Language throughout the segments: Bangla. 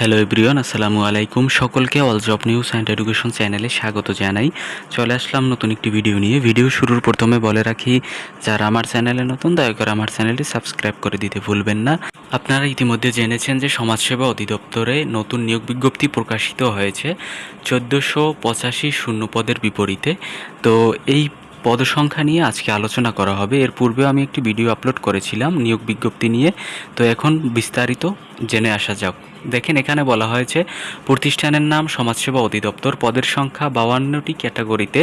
হ্যালো এভরিওয়ান, আসসালামু আলাইকুম। সকলকে all job news and education চ্যানেলে স্বাগত জানাই। চলে আসলাম নতুন একটি ভিডিও নিয়ে। ভিডিও শুরুর প্রথমে বলে রাখি, যারা আমার চ্যানেলে নতুন দয়া করে আমার চ্যানেলটি সাবস্ক্রাইব করে দিতে ভুলবেন না। আপনারা ইতিমধ্যে জেনেছেন যে সমাজসেবা অধিদপ্তরে নতুন নিয়োগ বিজ্ঞপ্তি প্রকাশিত হয়েছে 1485 শূন্য পদের বিপরীতে। তো এই পদসংখ্যা নিয়ে আজকে আলোচনা করা হবে। এর পূর্বেও আমি একটি ভিডিও আপলোড করেছিলাম নিয়োগ বিজ্ঞপ্তি নিয়ে। তো এখন বিস্তারিত জেনে আসা যাক। দেখেন, এখানে বলা হয়েছে প্রতিষ্ঠানের নাম সমাজসেবা অধিদপ্তর, পদের সংখ্যা 52টি, ক্যাটাগরিতে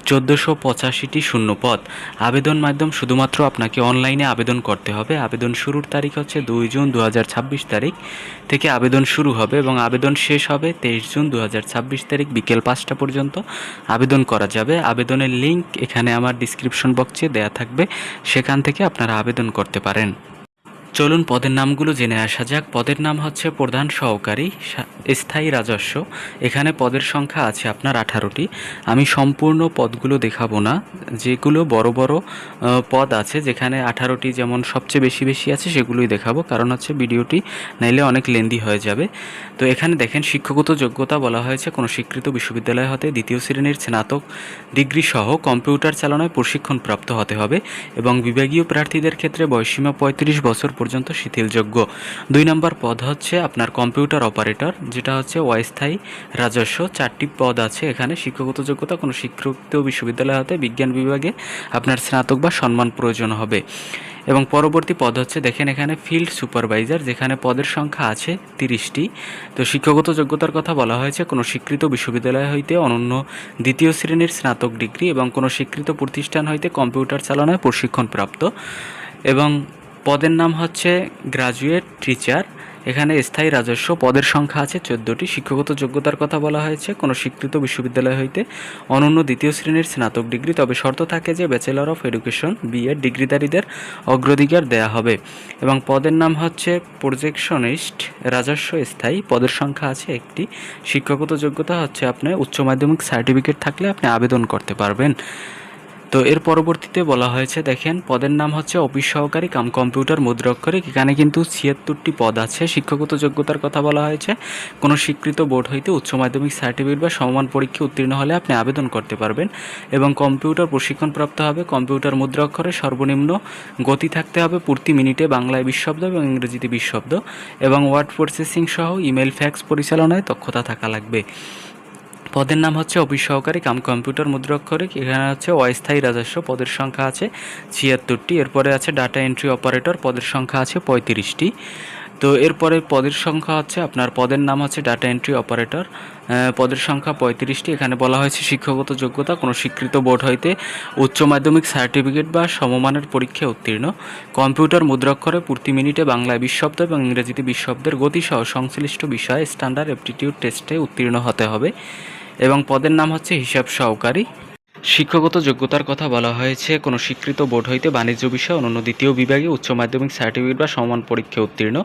1485টি শূন্য পদ। আবেদন মাধ্যম শুধুমাত্র আপনাকে অনলাইনে আবেদন করতে হবে। আবেদন শুরুর তারিখ হচ্ছে 2 জুন 2026 তারিখ থেকে আবেদন শুরু হবে এবং আবেদন শেষ হবে 23 জুন 2026 তারিখ বিকেল 5টা পর্যন্ত আবেদন করা যাবে। আবেদনের লিঙ্ক এখানে আমার ডিসক্রিপশন বক্সে দেয়া থাকবে, সেখান থেকে আপনারা আবেদন করতে পারেন। চলুন পদের নামগুলো জেনে আসা যাক। পদের নাম হচ্ছে প্রধান সহকারী স্থায়ী রাজস্ব। এখানে পদের সংখ্যা আছে আপনার 18টি। আমি সম্পূর্ণ পদগুলো দেখাবো না, যেগুলো বড় বড় পদ আছে যেখানে 18টি যেমন সবচেয়ে বেশি বেশি আছে সেগুলোই দেখাবো, কারণ হচ্ছে ভিডিওটি নাইলে অনেক লেন্দি হয়ে যাবে। তো এখানে দেখেন, শিক্ষাগত যোগ্যতা বলা হয়েছে কোনো স্বীকৃত বিশ্ববিদ্যালয় হতে দ্বিতীয় শ্রেণীর স্নাতক ডিগ্রি সহ কম্পিউটার চালানোয় প্রশিক্ষণপ্রাপ্ত হতে হবে এবং বিভাগীয় প্রার্থীদের ক্ষেত্রে বয়সসীমা 35 বছর পর্যন্ত শিথিলযোগ্য। 2 নম্বর পদ হচ্ছে আপনার কম্পিউটার অপারেটর, যেটা হচ্ছে অস্থায়ী রাজস্ব। 4টি পদ আছে এখানে। শিক্ষাগত যোগ্যতা কোনো স্বীকৃত বিশ্ববিদ্যালয় হতে বিজ্ঞান বিভাগে আপনার স্নাতক বা সম্মান প্রয়োজন হবে। এবং পরবর্তী পদ হচ্ছে, দেখেন এখানে ফিল্ড সুপারভাইজার, যেখানে পদের সংখ্যা আছে 30টি। তো শিক্ষাগত যোগ্যতার কথা বলা হয়েছে কোনো স্বীকৃত বিশ্ববিদ্যালয় হইতে অনন্য দ্বিতীয় শ্রেণীর স্নাতক ডিগ্রি এবং কোনো স্বীকৃত প্রতিষ্ঠান হইতে কম্পিউটার চালানোয় প্রশিক্ষণপ্রাপ্ত। এবং পদের নাম হচ্ছে গ্রাজুয়েট টিচার। এখানে স্থায়ী রাজস্ব, পদের সংখ্যা আছে 14টি। শিক্ষাগত যোগ্যতার কথা বলা হয়েছে কোনো স্বীকৃত বিশ্ববিদ্যালয় হইতে অনন্য দ্বিতীয় শ্রেণীর স্নাতক ডিগ্রি, তবে শর্ত থাকে যে ব্যাচেলর অফ এডুকেশন বিএড ডিগ্রিধারীদের অগ্রাধিকার দেয়া হবে। এবং পদের নাম হচ্ছে প্রজেকশনিস্ট রাজস্ব স্থায়ী, পদের সংখ্যা আছে 1টি। শিক্ষাগত যোগ্যতা হচ্ছে আপনার উচ্চ মাধ্যমিক সার্টিফিকেট থাকলে আপনি আবেদন করতে পারবেন। তো এর পরবর্তীতে বলা হয়েছে, দেখেন পদের নাম হচ্ছে অফিস সহকারী কাম কম্পিউটার মুদ্রাক্ষরিক। এখানে কিন্তু 76টি পদ আছে। শিক্ষাগত যোগ্যতার কথা বলা হয়েছে কোনো স্বীকৃত বোর্ড হইতে উচ্চ মাধ্যমিক সার্টিফিকেট বা সমমান পরীক্ষা উত্তীর্ণ হলে আপনি আবেদন করতে পারবেন এবং কম্পিউটার প্রশিক্ষণপ্রাপ্ত হবে। কম্পিউটার মুদ্রাক্ষরে সর্বনিম্ন গতি থাকতে হবে প্রতি মিনিটে বাংলায় 20 শব্দ এবং ইংরেজিতে 20 শব্দ এবং ওয়ার্ড প্রসেসিং সহ ইমেল ফ্যাক্স পরিচালনায় দক্ষতা থাকা লাগবে। পদের নাম হচ্ছে অফিস সহকারী কাম কম্পিউটার মুদ্রাক্ষরিক। এখানে হচ্ছে অস্থায়ী রাজস্ব, পদের সংখ্যা আছে 76টি। এরপরে আছে ডাটা এন্ট্রি অপারেটর, পদের সংখ্যা আছে 35টি। তো এরপরে পদের সংখ্যা হচ্ছে আপনার পদের নাম হচ্ছে ডাটা এন্ট্রি অপারেটর, পদের সংখ্যা 35টি। এখানে বলা হয়েছে শিক্ষাগত যোগ্যতা কোনো স্বীকৃত বোর্ড হইতে উচ্চ মাধ্যমিক সার্টিফিকেট বা সমমানের পরীক্ষায় উত্তীর্ণ, কম্পিউটার মুদ্রাক্ষরে প্রতি মিনিটে বাংলায় 20 শব্দ এবং ইংরেজিতে 20 শব্দের গতিসহ সংশ্লিষ্ট বিষয়ে স্ট্যান্ডার্ড অ্যাপটিটিউড টেস্টে উত্তীর্ণ হতে হবে। এবং পদের নাম হচ্ছে হিসাব সহকারী। শিক্ষাগত যোগ্যতার কথা বলা হয়েছে কোনো স্বীকৃত বোর্ড হইতে বাণিজ্য বিষয়ে অনন্য দ্বিতীয় বিভাগে উচ্চ মাধ্যমিক সার্টিফিকেট বা সমান পরীক্ষায় উত্তীর্ণ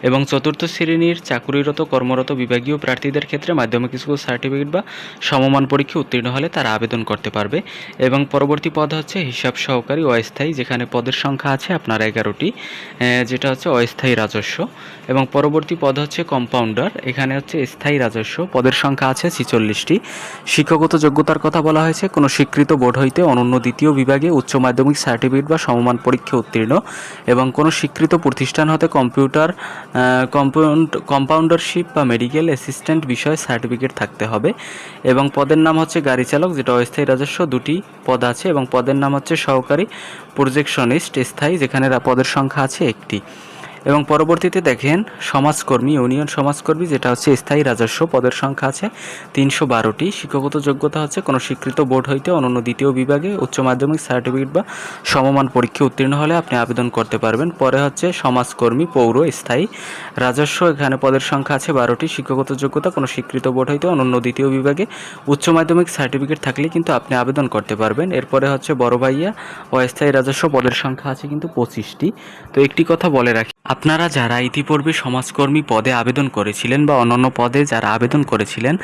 এবং চতুর্থ শ্রেণীর চাকুরিরত কর্মরত বিভাগীয় প্রার্থীদের ক্ষেত্রে মাধ্যমিক স্কুল সার্টিফিকেট বা সমমান পরীক্ষায় উত্তীর্ণ হলে তারা আবেদন করতে পারবে। এবং পরবর্তী পদ হচ্ছে হিসাব সহকারী অস্থায়ী, যেখানে পদের সংখ্যা আছে আপনার 11টি, যেটা হচ্ছে অস্থায়ী রাজস্ব। এবং পরবর্তী পদ হচ্ছে কম্পাউন্ডার, এখানে হচ্ছে স্থায়ী রাজস্ব, পদের সংখ্যা আছে 46টি। শিক্ষাগত যোগ্যতার কথা বলা হয়েছে কোনো স্বীকৃত বোর্ড হইতে অনন্য দ্বিতীয় বিভাগে উচ্চ মাধ্যমিক সার্টিফিকেট বা সমমান পরীক্ষা উত্তীর্ণ এবং কোনো স্বীকৃত প্রতিষ্ঠান হতে কম্পাউন্ডারশিপ বা মেডিকেল অ্যাসিস্ট্যান্ট বিষয়ে সার্টিফিকেট থাকতে হবে। এবং পদের নাম হচ্ছে গাড়ি চালক, যেটা অস্থায়ী রাজস্ব, 2টি পদ আছে। এবং পদের নাম হচ্ছে সহকারী প্রজেকশনিস্ট স্থায়ী, যেখানে পদের সংখ্যা আছে 1টি। এবং পরবর্তীতে দেখেন সমাজকর্মী, ইউনিয়ন সমাজকর্মী, যেটা হচ্ছে স্থায়ী রাজস্ব, পদের সংখ্যা আছে 312টি। শিক্ষাগত যোগ্যতা হচ্ছে কোনো স্বীকৃত বোর্ড হইতে অনন্য দ্বিতীয় বিভাগে উচ্চ মাধ্যমিক সার্টিফিকেট বা সমমান পরীক্ষা উত্তীর্ণ হলে আপনি আবেদন করতে পারবেন। পরে হচ্ছে সমাজকর্মী পৌর স্থায়ী রাজস্ব, এখানে পদের সংখ্যা আছে 12টি। শিক্ষাগত যোগ্যতা কোনো স্বীকৃত বোর্ড হইতে অনন্য দ্বিতীয় বিভাগে উচ্চ মাধ্যমিক সার্টিফিকেট থাকলে কিন্তু আপনি আবেদন করতে পারবেন। এরপরে হচ্ছে বড় ভাইয়া অস্থায়ী রাজস্ব, পদের সংখ্যা আছে কিন্তু 25টি। তো একটি কথা বলে রাখি, আপনারা যারা ইতিপূর্বে সমাজকর্মী পদে আবেদন করেছিলেন বা অন্যান্য পদে যারা আবেদন করেছিলেন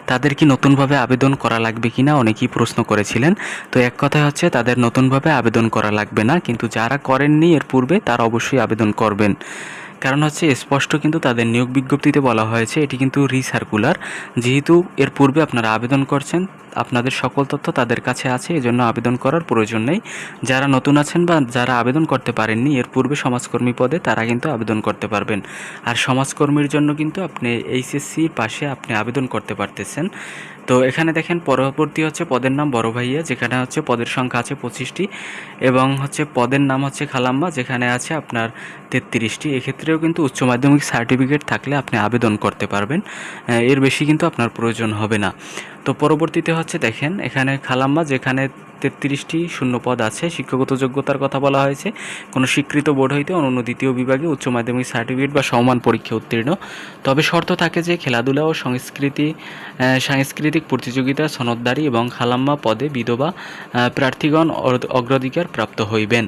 তাদের কি নতুনভাবে আবেদন করা লাগবে কিনা অনেকেই প্রশ্ন করেছিলেন। তো এক কথা হচ্ছে তাদের নতুনভাবে আবেদন করা লাগবে না, কিন্তু যারা করেননি এর পূর্বে তারা অবশ্যই আবেদন করবেন। কারণ হচ্ছে স্পষ্ট কিন্তু তাদের নিয়োগ বিজ্ঞপ্তিতে বলা হয়েছে এটি কিন্তু রিসার্কুলার। যেহেতু এর পূর্বে আপনারা আবেদন করছেন, আপনাদের সকল তথ্য তাদের কাছে আছে, এজন্য আবেদন করার প্রয়োজন নেই। যারা নতুন আছেন বা যারা আবেদন করতে পারেননি এর পূর্বে সমাজকর্মী পদে, তারা কিন্তু আবেদন করতে পারবেন। আর সমাজকর্মীর জন্য কিন্তু আপনি এইচএসসির পাশে আপনি আবেদন করতে পারতেছেন। তো এখানে দেখেন পরবর্তী হচ্ছে পদের নাম বড় ভাইয়া, যেখানে হচ্ছে পদের সংখ্যা আছে 25টি, এবং হচ্ছে পদের নাম হচ্ছে খালাম্মা, যেখানে আছে আপনার 33টি। এক্ষেত্রেও কিন্তু উচ্চ মাধ্যমিক সার্টিফিকেট থাকলে আপনি আবেদন করতে পারবেন, এর বেশি কিন্তু আপনার প্রয়োজন হবে না। তো পরবর্তীতে হচ্ছে দেখেন এখানে খালাম্মা, যেখানে 33টি শূন্য পদ আছে। শিক্ষাগত যোগ্যতার কথা বলা হয়েছে কোনো স্বীকৃত বোর্ড হইতে অনন্য দ্বিতীয় বিভাগে উচ্চ মাধ্যমিক সার্টিফিকেট বা সমমান পরীক্ষা উত্তীর্ণ। তবে শর্ত থাকে যে খেলাধুলা ও সাংস্কৃতিক প্রতিযোগিতা সনদদারি এবং খালাম্মা পদে বিধবা প্রার্থীগণ অগ্রাধিকার প্রাপ্ত হইবেন।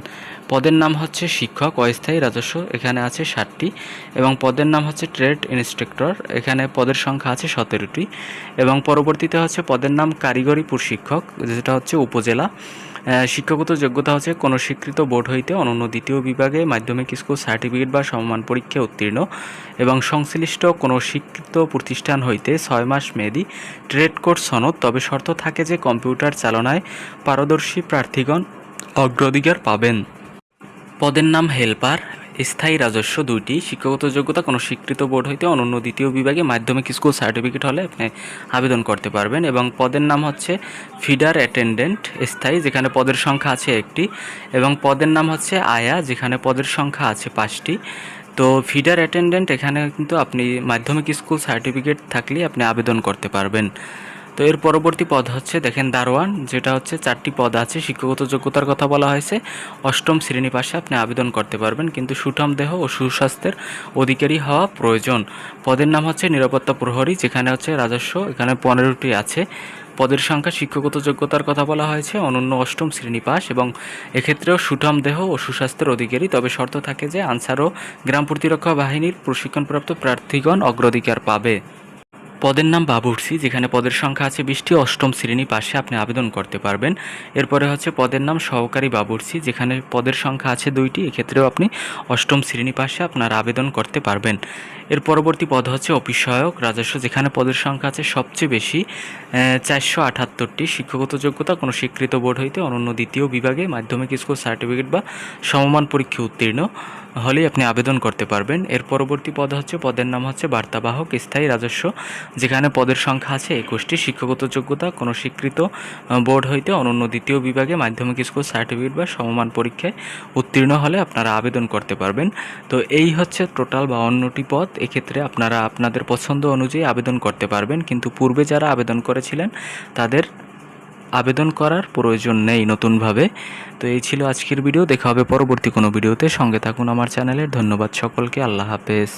পদের নাম হচ্ছে শিক্ষক অস্থায়ী রাজস্ব, এখানে আছে 60টি, এবং পদের নাম হচ্ছে ট্রেড ইন্সট্রাক্টর, এখানে পদের সংখ্যা আছে 17টি। এবং পরবর্তীতে হচ্ছে পদের নাম কারিগরি প্রশিক্ষক, যেটা হচ্ছে উপজেলা। শিক্ষাগত যোগ্যতা হচ্ছে কোনো স্বীকৃত বোর্ড হইতে অনন্য দ্বিতীয় বিভাগে মাধ্যমিক স্কুল সার্টিফিকেট বা সমমান পরীক্ষায় উত্তীর্ণ, এবং সংশ্লিষ্ট কোনো স্বীকৃত প্রতিষ্ঠান হইতে 6 মাস মেয়াদী ট্রেড কোর্স সনদ। তবে শর্ত থাকে যে কম্পিউটার চালনায় পারদর্শী প্রার্থীগণ অগ্রাধিকার পাবেন। পদের নাম হেল্পার, স্থায়ী রাজস্ব 2টি। শিক্ষাগত যোগ্যতা কোনো স্বীকৃত বোর্ড হইতে অনন্য দ্বিতীয় বিভাগে মাধ্যমিক স্কুল সার্টিফিকেট হলে আপনি আবেদন করতে পারবেন। এবং পদের নাম হচ্ছে ফিডার অ্যাটেন্ডেন্ট স্থায়ী, যেখানে পদের সংখ্যা আছে 1টি, এবং পদের নাম হচ্ছে আয়া, যেখানে পদের সংখ্যা আছে 5টি। তো ফিডার অ্যাটেন্ডেন্ট এখানে কিন্তু আপনি মাধ্যমিক স্কুল সার্টিফিকেট থাকলেই আপনি আবেদন করতে পারবেন। তো এর পরবর্তী পদ হচ্ছে দেখেন দারোয়ান, যেটা হচ্ছে 4টি পদ আছে। শিক্ষাগত যোগ্যতার কথা বলা হয়েছে 8ম শ্রেণী পাশে আপনি আবেদন করতে পারবেন, কিন্তু সুঠাম দেহ ও সুস্বাস্থ্যের অধিকারী হওয়া প্রয়োজন। পদের নাম হচ্ছে নিরাপত্তা প্রহরী, যেখানে হচ্ছে রাজস্ব, এখানে 15টি আছে। পদের সংখ্যা, শিক্ষাগত যোগ্যতার কথা বলা হয়েছে অনন্য 8ম শ্রেণী পাস, এবং এক্ষেত্রেও সুঠাম দেহ ও সুস্বাস্থ্যের অধিকারী। তবে শর্ত থাকে যে আনসার ও গ্রাম প্রতিরক্ষা বাহিনীর প্রশিক্ষণপ্রাপ্ত প্রার্থীগণ অগ্রাধিকার পাবে। পদের নাম বাবুর্চি, যেখানে পদের সংখ্যা আছে 20টি, 8ম শ্রেণী পাশে আপনি আবেদন করতে পারবেন। এরপরে হচ্ছে পদের নাম সহকারী বাবুর্চি, যেখানে পদের সংখ্যা আছে 2টি, এক্ষেত্রেও আপনি 8ম শ্রেণী পাশে আপনার আবেদন করতে পারবেন। এর পরবর্তী পদ হচ্ছে অফিস সহায়ক রাজস্ব, যেখানে পদের সংখ্যা আছে সবচেয়ে বেশি 478টি। শিক্ষাগত যোগ্যতা কোনো স্বীকৃত বোর্ড হইতে অনন্য দ্বিতীয় বিভাগে মাধ্যমিক স্কুল সার্টিফিকেট বা সমমান পরীক্ষা উত্তীর্ণ হলেই আপনি আবেদন করতে পারবেন। এর পরবর্তী পদ হচ্ছে পদের নাম হচ্ছে বার্তাবাহক স্থায়ী রাজস্ব, যেখানে পদের সংখ্যা আছে 21টি। শিক্ষাগত যোগ্যতা কোনো স্বীকৃত বোর্ড হইতে অনন্য দ্বিতীয় বিভাগে মাধ্যমিক স্কুল সার্টিফিকেট বা সমমান পরীক্ষায় উত্তীর্ণ হলে আপনারা আবেদন করতে পারবেন। তো এই হচ্ছে টোটাল 52টি পদ। এক্ষেত্রে আপনারা আপনাদের পছন্দ অনুযায়ী আবেদন করতে পারবেন, কিন্তু পূর্বে যারা আবেদন করেছিলেন তাদের আবেদন করার প্রয়োজন নেই নতুনভাবে। তো এই ছিল আজকের ভিডিও, দেখা হবে পরবর্তী কোনো ভিডিওতে। সঙ্গে থাকুন আমার চ্যানেলের। ধন্যবাদ সকলকে, আল্লাহ হাফেজ।